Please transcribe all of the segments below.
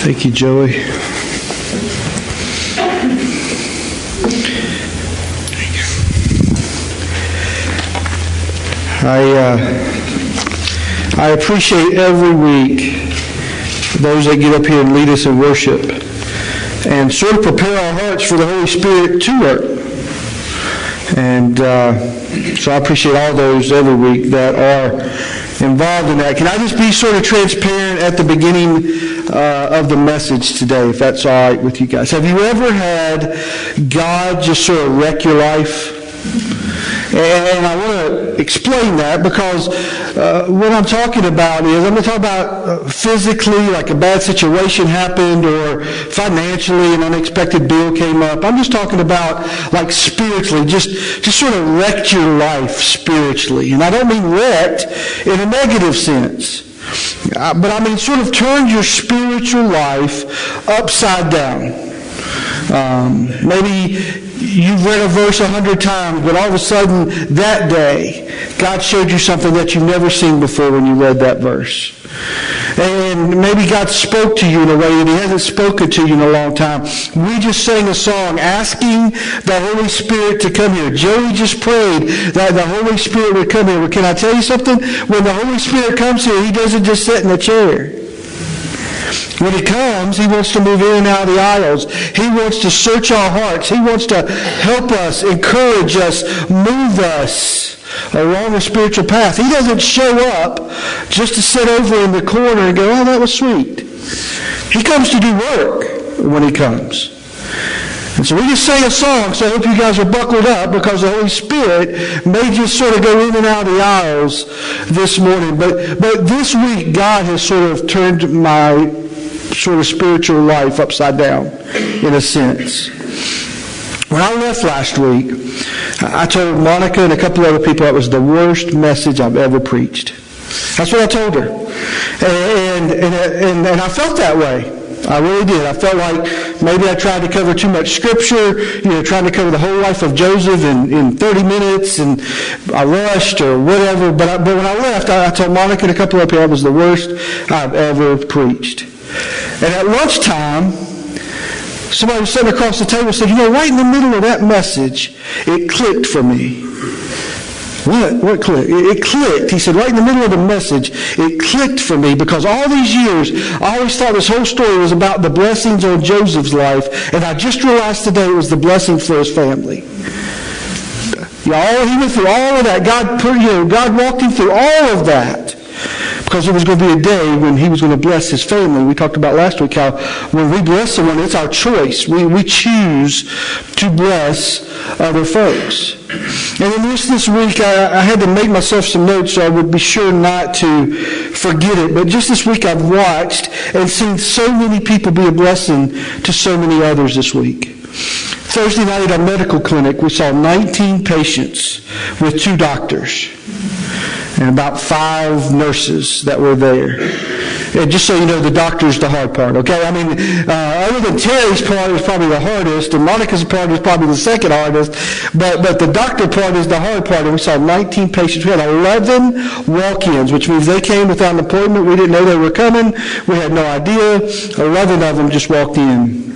Thank you, Joey. I appreciate every week those that get up here and lead us in worship and sort of prepare our hearts for the Holy Spirit to work. And so I appreciate all those every week that are involved in that. Can I just be sort of transparent at the beginning of the message today, if that's all right with you guys? Have you ever had God just sort of wreck your life? And I want to explain that because what I'm talking about is, I'm going to talk about physically, like a bad situation happened, or financially an unexpected bill came up. I'm just talking about like spiritually, just sort of wrecked your life spiritually. And I don't mean wrecked in a negative sense, but I mean sort of turned your spiritual life upside down. Maybe you've read a verse 100 times, but all of a sudden that day, God showed you something that you've never seen before when you read that verse. And maybe God spoke to you in a way that He hasn't spoken to you in a long time. We just sang a song asking the Holy Spirit to come here. Joey just prayed that the Holy Spirit would come here. Well, can I tell you something? When the Holy Spirit comes here, He doesn't just sit in a chair. When He comes, He wants to move in and out of the aisles. He wants to search our hearts. He wants to help us, encourage us, move us along a spiritual path. He doesn't show up just to sit over in the corner and go, oh, that was sweet. He comes to do work when He comes. And so we just sang a song, so I hope you guys are buckled up, because the Holy Spirit may just sort of go in and out of the aisles this morning. But this week, God has sort of turned my sort of spiritual life upside down, in a sense. When I left last week, I told Monica and a couple other people that was the worst message I've ever preached. That's what I told her. And I felt that way. I really did. I felt like maybe I tried to cover too much scripture, trying to cover the whole life of Joseph in 30 minutes, and I rushed or whatever. But when I left, I told Monica and a couple of people it was the worst I've ever preached. And at lunchtime, somebody was sitting across the table and said, right in the middle of that message, it clicked for me. What clicked? It clicked. He said, right in the middle of the message, it clicked for me, because all these years, I always thought this whole story was about the blessings on Joseph's life, and I just realized today it was the blessing for his family. He went through all of that. God walked him through all of that, because there was going to be a day when he was going to bless his family. We talked about last week how when we bless someone, it's our choice. We choose to bless other folks. And then this week, I had to make myself some notes so I would be sure not to forget it. But just this week, I've watched and seen so many people be a blessing to so many others this week. Thursday night at our medical clinic, we saw 19 patients with 2 doctors and about 5 nurses that were there. And just so you know, the doctor's the hard part, okay? I mean, other than Terry's part is probably the hardest, and Monica's part is probably the second hardest, but the doctor part is the hard part. And we saw 19 patients. We had 11 walk-ins, which means they came without an appointment. We didn't know they were coming. We had no idea. 11 of them just walked in.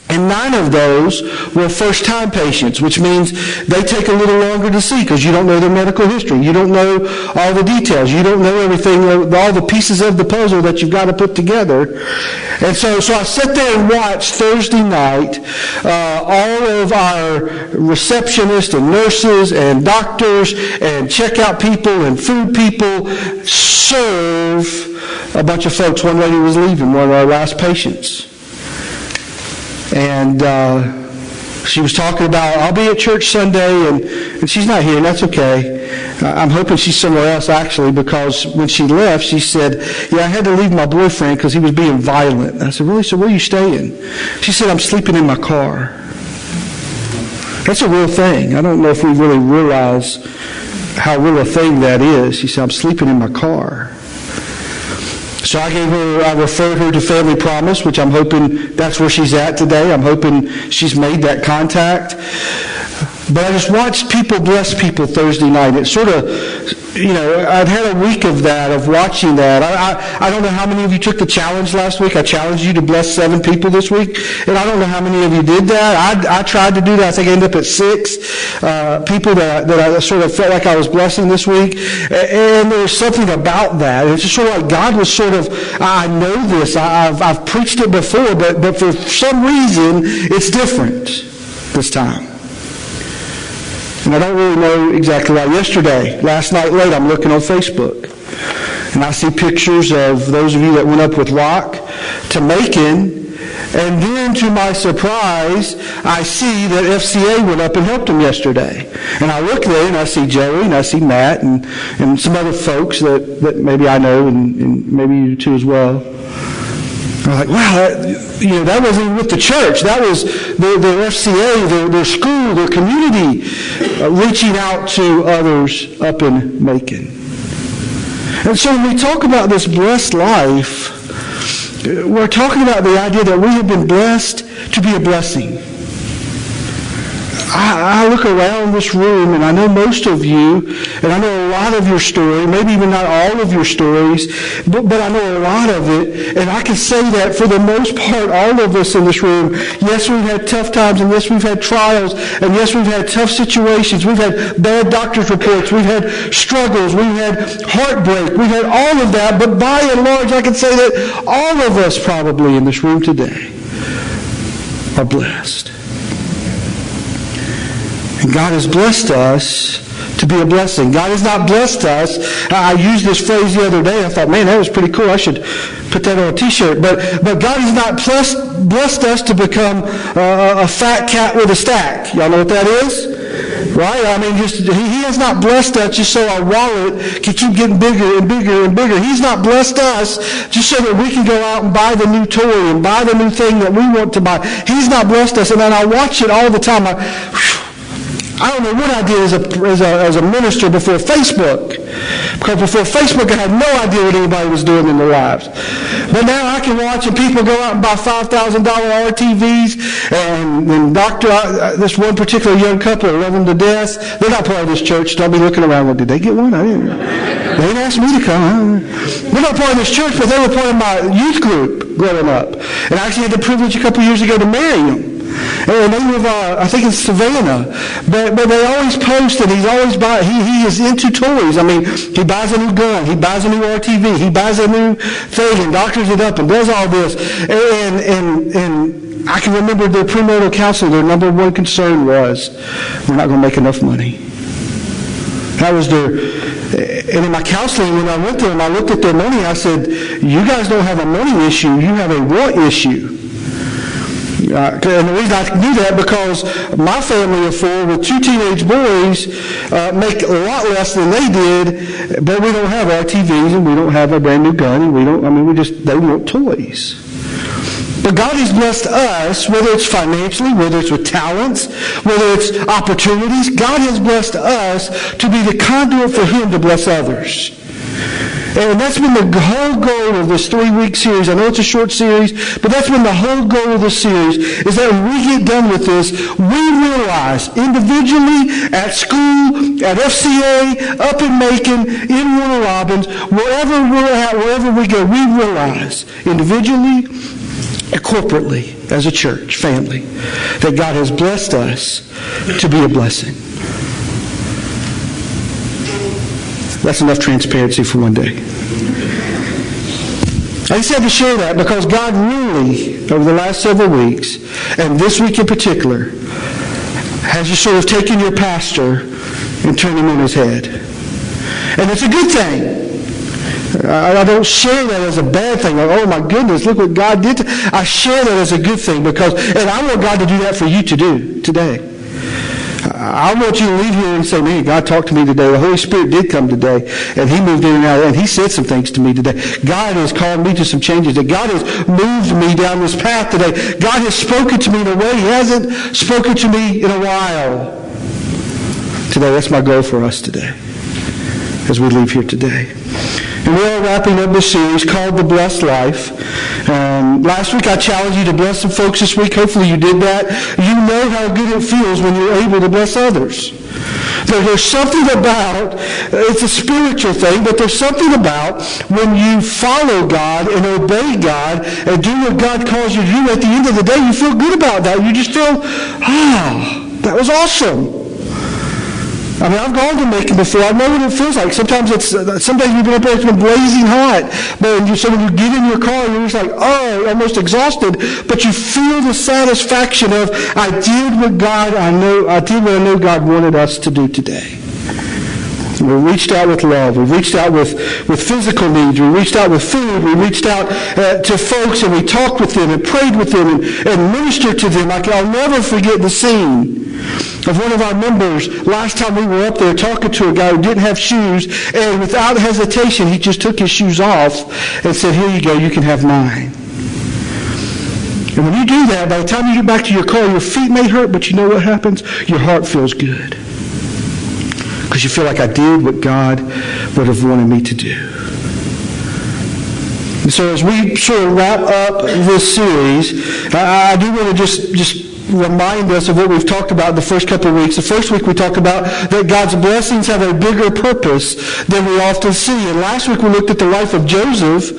And 9 of those were first-time patients, which means they take a little longer to see, because you don't know their medical history. You don't know all the details. You don't know everything, all the pieces of the puzzle that you've got to put together. And so I sat there and watched Thursday night all of our receptionists and nurses and doctors and checkout people and food people serve a bunch of folks. One lady was leaving, one of our last patients. And she was talking about, I'll be at church Sunday, and she's not here, and that's okay. I'm hoping she's somewhere else, actually, because when she left, she said, I had to leave my boyfriend because he was being violent. And I said, really? So where are you staying? She said, I'm sleeping in my car. That's a real thing. I don't know if we really realize how real a thing that is. She said, I'm sleeping in my car. So I referred her to Family Promise, which I'm hoping that's where she's at today. I'm hoping she's made that contact. But I just watched people bless people Thursday night. It sort of I'd had a week of that, of watching that. I don't know how many of you took the challenge last week. I challenged you to bless 7 people this week, and I don't know how many of you did that. I tried to do that. I think I ended up at 6 people that I sort of felt like I was blessing this week, and there was something about that. It's just sort of like God was sort of, I know this. I've preached it before, but for some reason, it's different this time. And I don't really know exactly why. Last night late, I'm looking on Facebook, and I see pictures of those of you that went up with Locke to Macon, and then to my surprise, I see that FCA went up and helped them yesterday. And I look there, and I see Joey, and I see Matt, and some other folks that maybe I know, and maybe you too as well. I'm like, wow, that wasn't with the church. That was the FCA, their school, their community, reaching out to others up in Macon. And so when we talk about this blessed life, we're talking about the idea that we have been blessed to be a blessing. I look around this room, and I know most of you, and I know a lot of your story, maybe even not all of your stories, but I know a lot of it, and I can say that for the most part, all of us in this room, yes, we've had tough times, and yes, we've had trials, and yes, we've had tough situations, we've had bad doctor's reports, we've had struggles, we've had heartbreak, we've had all of that, but by and large, I can say that all of us probably in this room today are blessed. And God has blessed us to be a blessing. God has not blessed us. I used this phrase the other day. I thought, man, that was pretty cool. I should put that on a t-shirt. But God has not blessed us to become a fat cat with a stack. Y'all know what that is? Right? I mean, He has not blessed us just so our wallet can keep getting bigger and bigger and bigger. He's not blessed us just so that we can go out and buy the new toy and buy the new thing that we want to buy. He's not blessed us. And then I watch it all the time. I don't know what I did as a minister before Facebook. Because before Facebook, I had no idea what anybody was doing in their lives. But now I can watch and people go out and buy $5,000 RTVs. And this one particular young couple, I love them to death. They're not part of this church. Don't be looking around. Well, did they get one? They didn't ask me to come. They're not part of this church, but they were part of my youth group growing up. And I actually had the privilege a couple years ago to marry them. And they live, I think it's Savannah. But they always post that he is into toys. I mean, he buys a new gun, he buys a new RTV, he buys a new thing and doctors it up and does all this. And I can remember their premarital counselor, their number one concern was, we're not going to make enough money. That was and in my counseling, when I went to them, I looked at their money, I said, you guys don't have a money issue, you have a want issue. And the reason I knew that because my family of 4 with 2 teenage boys make a lot less than they did, but we don't have RTVs and we don't have a brand new gun and they want toys. But God has blessed us, whether it's financially, whether it's with talents, whether it's opportunities. God has blessed us to be the conduit for Him to bless others. And that's been the whole goal of this 3-week series. I know it's a short series, but that's been the whole goal of this series, is that when we get done with this, we realize individually, at school, at FCA, up in Macon, in Warner Robins, wherever we're at, wherever we go, we realize individually and corporately as a church, family, that God has blessed us to be a blessing. That's enough transparency for one day. I just had to share that because God really, over the last several weeks, and this week in particular, has just sort of taken your pastor and turned him on his head. And it's a good thing. I don't share that as a bad thing. Like, oh my goodness, look what God did. I share that as a good thing and I want God to do that for you to do today. I want you to leave here and say, man, God talked to me today. The Holy Spirit did come today, and He moved in and out, and He said some things to me today. God has called me to some changes. That God has moved me down this path today. God has spoken to me in a way He hasn't spoken to me in a while. Today, that's my goal for us today, as we leave here today. And we're wrapping up this series called The Blessed Life. Last week I challenged you to bless some folks this week. Hopefully you did that. You know how good it feels when you're able to bless others. There's something about, it's a spiritual thing, but there's something about when you follow God and obey God and do what God calls you to do, at the end of the day, you feel good about that. You just feel, that was awesome. I mean, I've gone to Macon before. I know what it feels like. Sometimes we've been up there, it's been blazing hot. But when you get in your car, you're just like, almost exhausted. But you feel the satisfaction of, I did what I know God wanted us to do today. We reached out with love. We reached out with physical needs. We reached out with food. We reached out to folks, and we talked with them and prayed with them and ministered to them. I'll never forget the scene of one of our members last time we were up there talking to a guy who didn't have shoes, and without hesitation, he just took his shoes off and said, here you go, you can have mine. And when you do that, by the time you get back to your car, your feet may hurt, but you know what happens? Your heart feels good. Because you feel like I did what God would have wanted me to do. And so as we sort of wrap up this series, I do want to just remind us of what we've talked about the first couple of weeks. The first week we talked about that God's blessings have a bigger purpose than we often see. And last week we looked at the life of Joseph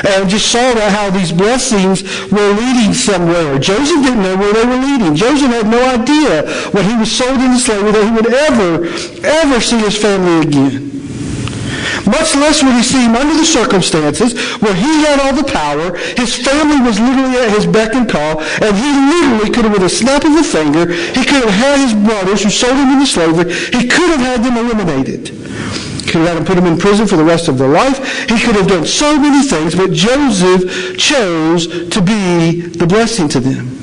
and just saw how these blessings were leading somewhere. Joseph didn't know where they were leading. Joseph had no idea when he was sold into slavery that he would ever see his family again. Much less would he see him under the circumstances where he had all the power, his family was literally at his beck and call, and he literally could have, with a snap of a finger, he could have had his brothers who sold him into slavery, he could have had them eliminated. He could have had them put them in prison for the rest of their life. He could have done so many things, but Joseph chose to be the blessing to them.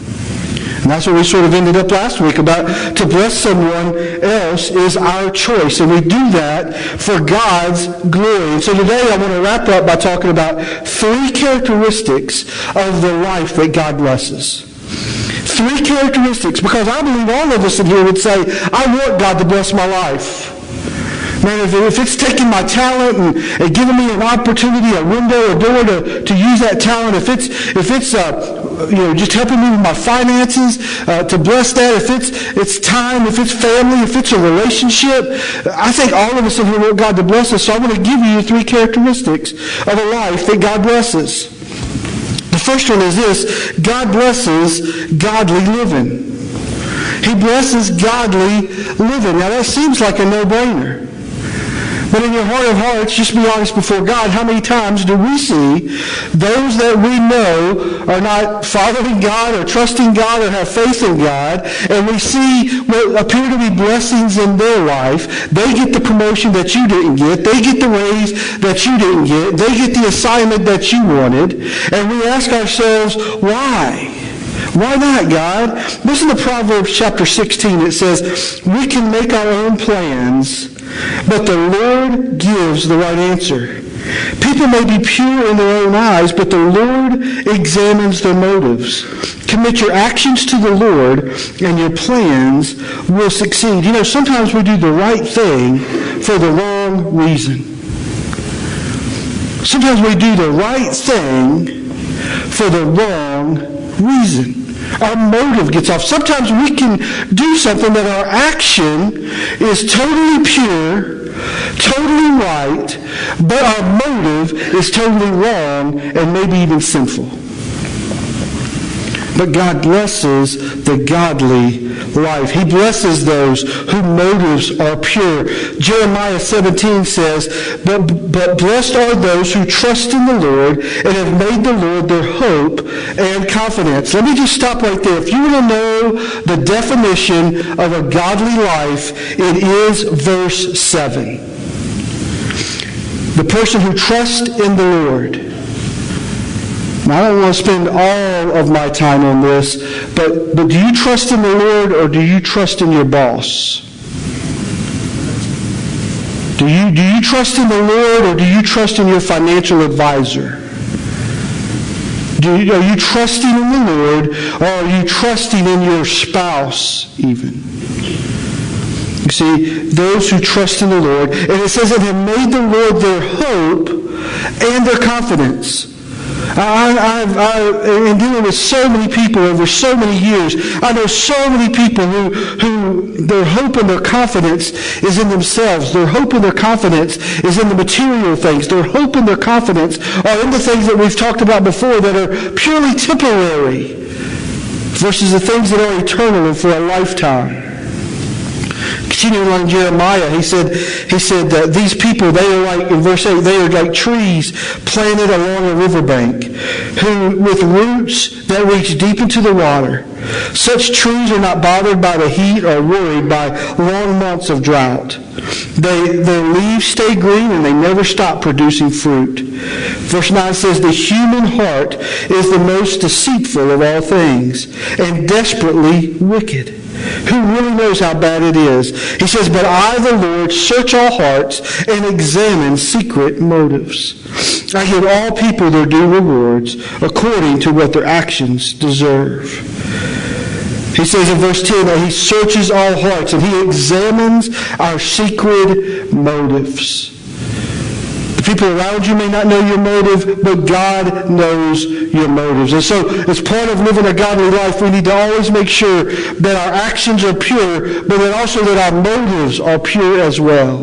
And that's what we sort of ended up last week about, to bless someone else is our choice. And we do that for God's glory. And so today I want to wrap up by talking about 3 characteristics of the life that God blesses. 3 characteristics, because I believe all of us in here would say, I want God to bless my life. Man, if it's taking my talent and giving me an opportunity, a window, a door to use that talent, if it's just helping me with my finances, to bless that, if it's time, if it's family, if it's a relationship, I think all of us in here want God to bless us. So I want to give you 3 characteristics of a life that God blesses. The first one is this: God blesses godly living. He blesses godly living. Now that seems like a no-brainer. But in your heart of hearts, just be honest before God, how many times do we see those that we know are not following God or trusting God or have faith in God, and we see what appear to be blessings in their life? They get the promotion that you didn't get. They get the raise that you didn't get. They get the assignment that you wanted. And we ask ourselves, why? Why not, God? Listen to Proverbs chapter 16. It says, we can make our own plans, but the Lord gives the right answer. People may be pure in their own eyes, but the Lord examines their motives. Commit your actions to the Lord, and your plans will succeed. You know, sometimes we do the right thing for the wrong reason. Sometimes we do the right thing for the wrong reason. Our motive gets off. Sometimes we can do something that our action is totally pure, totally right, but our motive is totally wrong and maybe even sinful. But God blesses the godly life. He blesses those whose motives are pure. Jeremiah 17 says, but blessed are those who trust in the Lord and have made the Lord their hope and confidence. Let me just stop right there. If you want to know the definition of a godly life, it is verse 7. The person who trusts in the Lord. Now, I don't want to spend all of my time on this, but do you trust in the Lord or do you trust in your boss? Do you trust in the Lord or do you trust in your financial advisor? Are you trusting in the Lord or are you trusting in your spouse even? You see, those who trust in the Lord, and it says that have made the Lord their hope and their confidence. In dealing with so many people over so many years, I know so many people who their hope and their confidence is in themselves. Their hope and their confidence is in the material things. Their hope and their confidence are in the things that we've talked about before that are purely temporary versus the things that are eternal and for a lifetime. Continuing on Jeremiah, he said that these people, they are like, in verse 8, they are like trees planted along a riverbank, who with roots that reach deep into the water. Such trees are not bothered by the heat or worried by long months of drought. Their leaves stay green and they never stop producing fruit. Verse 9 says, the human heart is the most deceitful of all things and desperately wicked. Who really knows how bad it is? He says, but I, the Lord, search all hearts and examine secret motives. I give all people their due rewards according to what their actions deserve. He says in verse 10 that he searches all hearts and he examines our secret motives. The people around you may not know your motive, but God knows your motives. And so, as part of living a godly life, we need to always make sure that our actions are pure, but that also that our motives are pure as well.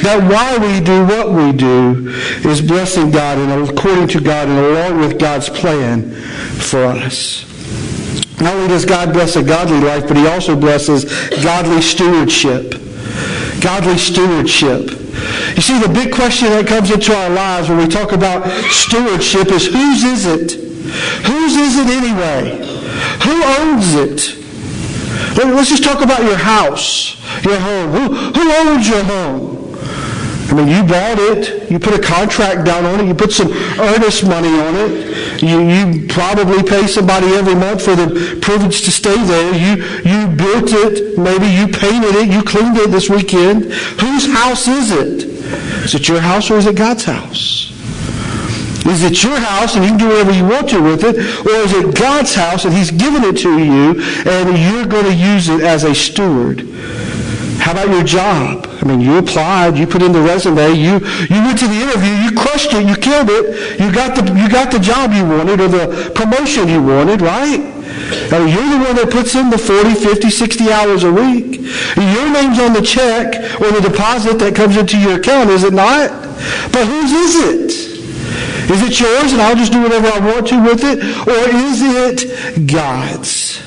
That why we do what we do is blessing God and according to God and along with God's plan for us. Not only does God bless a godly life, but he also blesses godly stewardship. Godly stewardship. You see, the big question that comes into our lives when we talk about stewardship is whose is it? Whose is it anyway? Who owns it? Let's just talk about your house, your home. Who owns your home? I mean, you bought it. You put a contract down on it. You put some earnest money on it. You probably pay somebody every month for the privilege to stay there. You built it. Maybe you painted it. You cleaned it this weekend. Whose house is it? Is it your house or is it God's house? Is it your house and you can do whatever you want to with it? Or is it God's house and he's given it to you and you're going to use it as a steward? How about your job? I mean, you applied, you put in the resume, you went to the interview, you crushed it, you killed it, you got the job you wanted or the promotion you wanted, right? I mean, you're the one that puts in the 40, 50, 60 hours a week. Your name's on the check or the deposit that comes into your account, is it not? But whose is it? Is it yours and I'll just do whatever I want to with it? Or is it God's?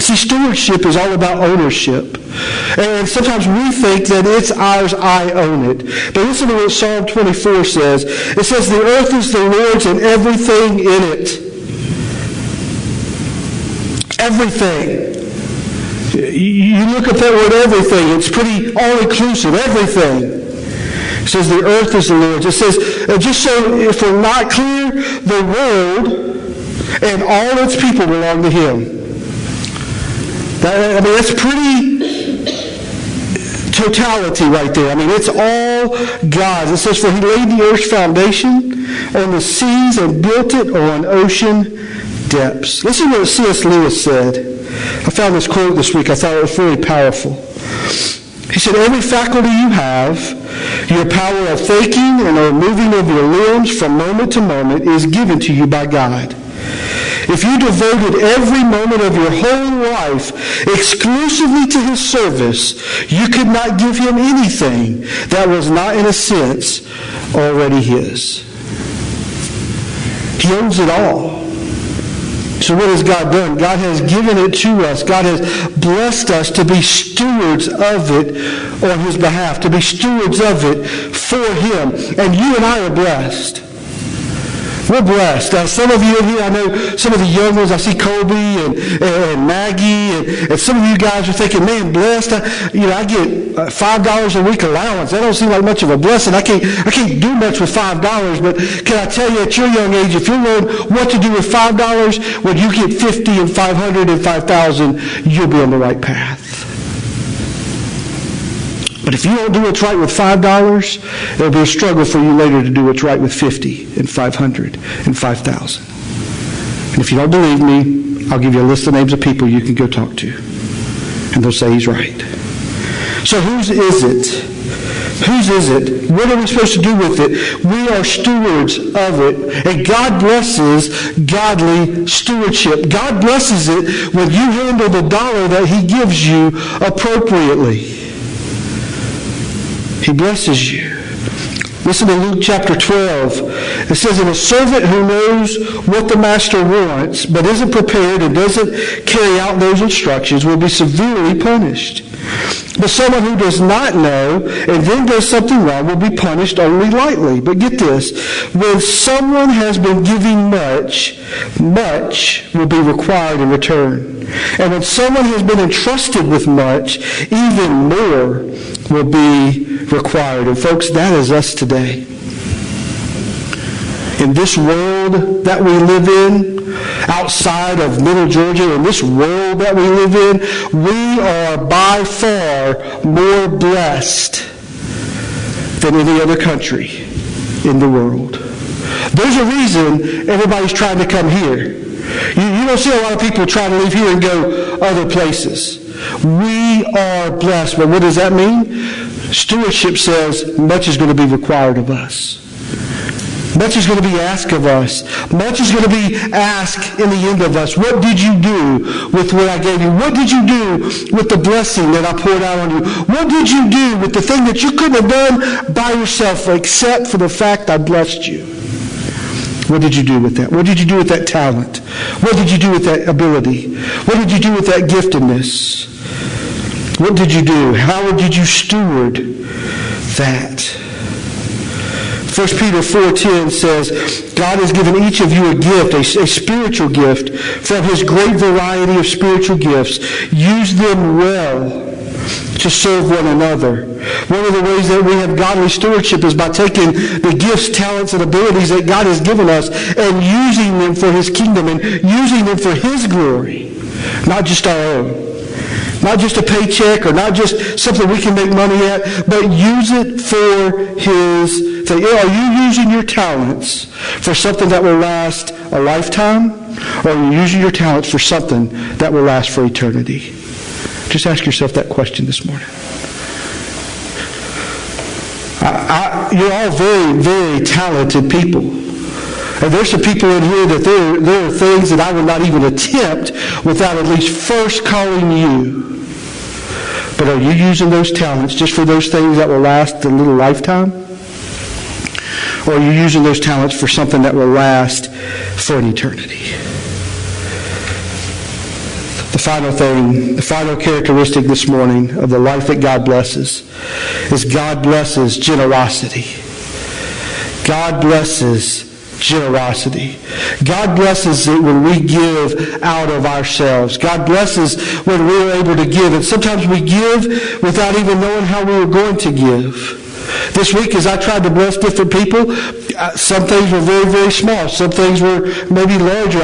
See, stewardship is all about ownership. And sometimes we think that it's ours, I own it. But listen to what Psalm 24 says. It says, the earth is the Lord's and everything in it. Everything. You look at that word everything, it's pretty all-inclusive, everything. It says the earth is the Lord's. It says, just so if we're not clear, the world and all its people belong to him. That's pretty totality right there. I mean, it's all God's. It says, for he laid the earth's foundation on the seas and built it on ocean depths. Listen to what C.S. Lewis said. I found this quote this week. I thought it was really powerful. He said, every faculty you have, your power of thinking and of moving of your limbs from moment to moment is given to you by God. If you devoted every moment of your whole life exclusively to his service, you could not give him anything that was not, in a sense, already his. He owns it all. So what has God done? God has given it to us. God has blessed us to be stewards of it on his behalf, to be stewards of it for him. And you and I are blessed. We're blessed. Now, some of you in here, I know some of the young ones, I see Colby and Maggie, and some of you guys are thinking, man, blessed. I get $5 a week allowance. That don't seem like much of a blessing. I can't do much with $5, but can I tell you at your young age, if you learn what to do with $5, when you get 50 and 500 and 5,000, you'll be on the right path. But if you don't do what's right with $5, it'll be a struggle for you later to do what's right with 50 and 500 and 5,000. And if you don't believe me, I'll give you a list of names of people you can go talk to. And they'll say he's right. So whose is it Whose is it? What are we supposed to do with it? We are stewards of it. And God blesses godly stewardship. God blesses it when you handle the dollar that He gives you appropriately. He blesses you. Listen to Luke chapter 12. It says, "And a servant who knows what the master wants, but isn't prepared and doesn't carry out those instructions will be severely punished. But someone who does not know and then does something wrong will be punished only lightly." But get this, when someone has been giving much, much will be required in return. And when someone has been entrusted with much, even more will be required. And folks, that is us today. In this world that we live in, outside of Middle Georgia, in this world that we live in, we are by far more blessed than any other country in the world. There's a reason everybody's trying to come here. You don't see a lot of people trying to leave here and go other places. We are blessed. But what does that mean? Stewardship says much is going to be required of us. Much is going to be asked of us. Much is going to be asked in the end of us. What did you do with what I gave you? What did you do with the blessing that I poured out on you? What did you do with the thing that you couldn't have done by yourself except for the fact I blessed you? What did you do with that? What did you do with that talent? What did you do with that ability? What did you do with that giftedness? What did you do? How did you steward that? 1 Peter 4:10 says, "God has given each of you a gift, a spiritual gift, from His great variety of spiritual gifts. Use them well to serve one another." One of the ways that we have godly stewardship is by taking the gifts, talents, and abilities that God has given us and using them for His kingdom and using them for His glory, not just our own. Not just a paycheck or not just something we can make money at, but use it for His thing. Are you using your talents for something that will last a lifetime? Or are you using your talents for something that will last for eternity? Just ask yourself that question this morning. You're all very, very talented people. And there's some people in here that there are things that I would not even attempt without at least first calling you. But are you using those talents just for those things that will last a little lifetime? Or are you using those talents for something that will last for an eternity? The final thing, the final characteristic this morning of the life that God blesses is God blesses generosity. God blesses generosity. God blesses it when we give out of ourselves. God blesses when we're able to give. And sometimes we give without even knowing how we were going to give. This week, as I tried to bless different people, some things were very, very small. Some things were maybe larger.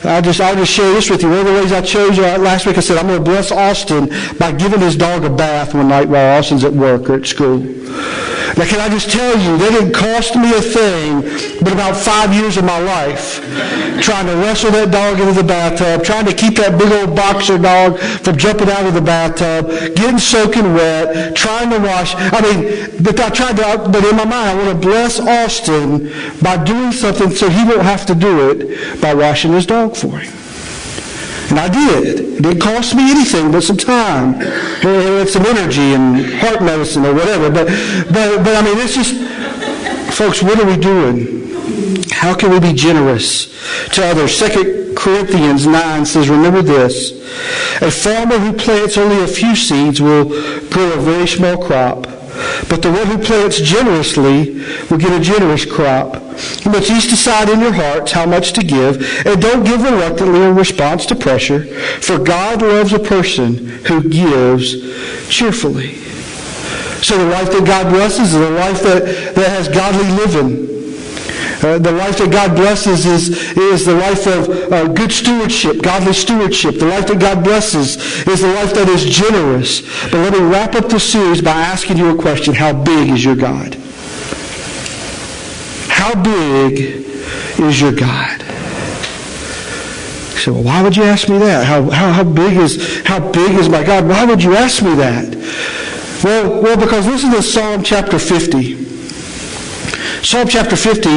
I'll just share this with you. One of the ways I chose last week, I said, I'm going to bless Austin by giving his dog a bath one night while Austin's at work or at school. Now, can I just tell you, that didn't cost me a thing but about 5 years of my life trying to wrestle that dog into the bathtub, trying to keep that big old boxer dog from jumping out of the bathtub, getting soaking wet, trying to wash. But in my mind, I want to bless Austin by doing something so he won't have to do it by washing his dog for him. And I did. It didn't cost me anything but some time and some energy and heart medicine or whatever. But I mean, it's just, folks, what are we doing? How can we be generous to others? 2 Corinthians 9 says, remember this, a farmer who plants only a few seeds will grow a very small crop. But the one who plants generously will get a generous crop. But each decide in your hearts how much to give, and don't give reluctantly in response to pressure, for God loves a person who gives cheerfully. So the life that God blesses is a life that has godly living. The life that God blesses is the life of good stewardship, godly stewardship. The life that God blesses is the life that is generous. But let me wrap up this series by asking you a question. How big is your God? How big is your God? You say, well, why would you ask me that? How big is my God? Why would you ask me that? Well, because listen to Psalm chapter 50. Psalm chapter 50,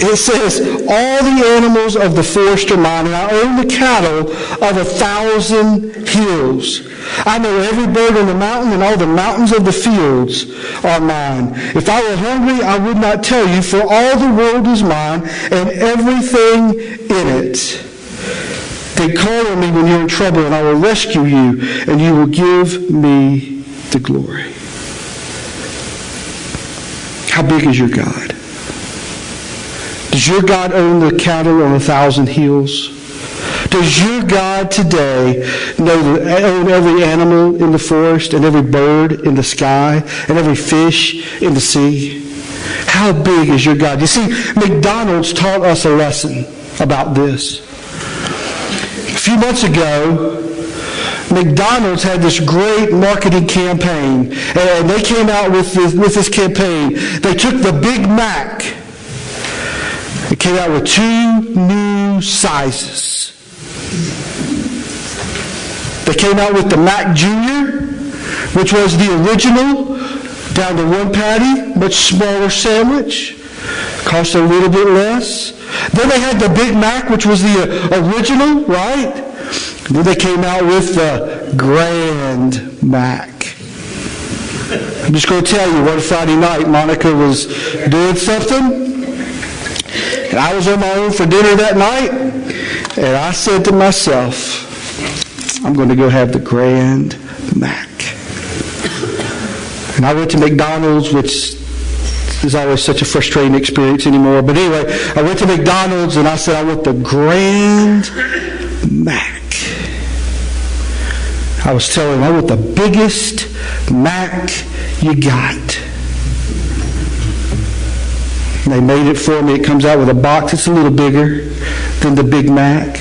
it says, all the animals of the forest are mine, and I own the cattle of 1,000 hills. I know every bird on the mountain, and all the mountains of the fields are mine. If I were hungry, I would not tell you, for all the world is mine, and everything in it. Then call on me when you're in trouble, and I will rescue you, and you will give me the glory. How big is your God? Does your God own the cattle on 1,000 hills? Does your God today own every animal in the forest and every bird in the sky and every fish in the sea? How big is your God? You see, McDonald's taught us a lesson about this. A few months ago, McDonald's had this great marketing campaign, and they came out with this campaign. They took the Big Mac. It came out with 2 new sizes. They came out with the Mac Jr., which was the original, down to 1 patty, much smaller sandwich, cost a little bit less. Then they had the Big Mac, which was the original, right? And then they came out with the Grand Mac. I'm just going to tell you, one Friday night, Monica was doing something, and I was on my own for dinner that night, and I said to myself, I'm going to go have the Grand Mac. And I went to McDonald's, which is always such a frustrating experience anymore. But anyway, I went to McDonald's and I said, I want the Grand Mac. I was telling them, I want the biggest Mac you got. And they made it for me. It comes out with a box that's a little bigger than the Big Mac.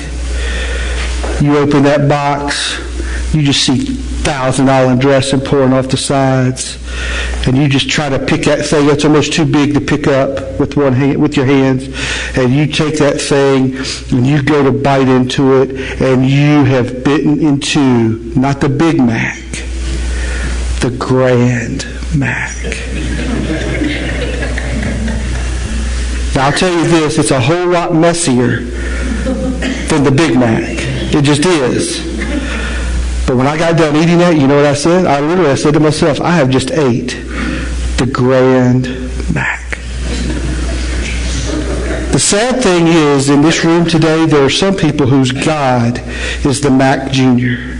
You open that box, you just see $1,000 dressing pouring off the sides, and you just try to pick that thing that's almost too big to pick up with one hand, with your hands, and you take that thing and you go to bite into it, and you have bitten into not the Big Mac, the Grand Mac. Now I'll tell you this, it's a whole lot messier than the Big Mac. It just is. But when I got done eating that, you know what I said? I said to myself, I have just ate the Grand Mac. The sad thing is, in this room today, there are some people whose God is the Mac Jr.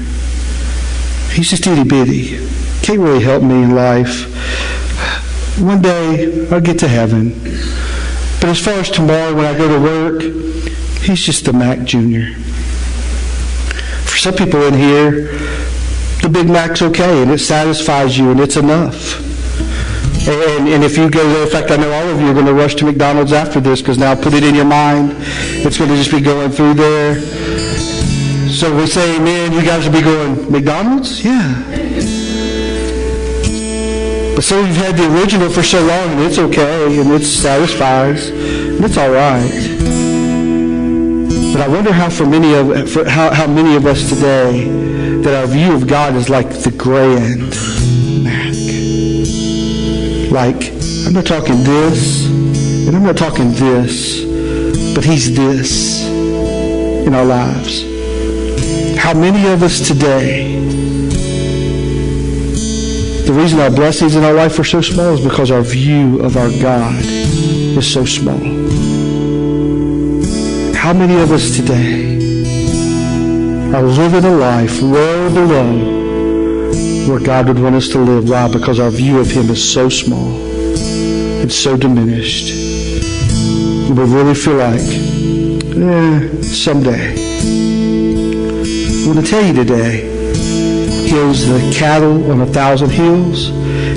He's just itty bitty. Can't really help me in life. One day, I'll get to heaven. But as far as tomorrow when I go to work, he's just the Mac Jr. For some people in here, the Big Mac's okay, and it satisfies you, and it's enough. And if you go there, in fact, I know all of you are going to rush to McDonald's after this, because now put it in your mind, it's going to just be going through there. So we say, amen, you guys will be going, McDonald's? Yeah. But some of you've had the original for so long, and it's okay, and it satisfies, and it's all right. But I wonder how how many of us today that our view of God is like the Grand Mac. Like, I'm not talking this, and I'm not talking this, but he's this in our lives. How many of us today, the reason our blessings in our life are so small is because our view of our God is so small. How many of us today are living a life well below where God would want us to live? Why? Because our view of him is so small. It's so diminished. We really feel like, someday. I want to tell you today, he owns the cattle on 1,000 hills.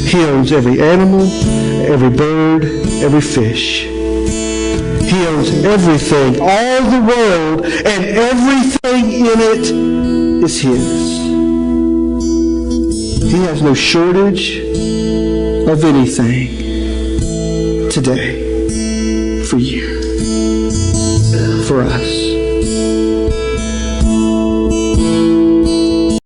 He owns every animal, every bird, every fish. He owns everything, all the world, and everything in it is his. He has no shortage of anything today for you, for us.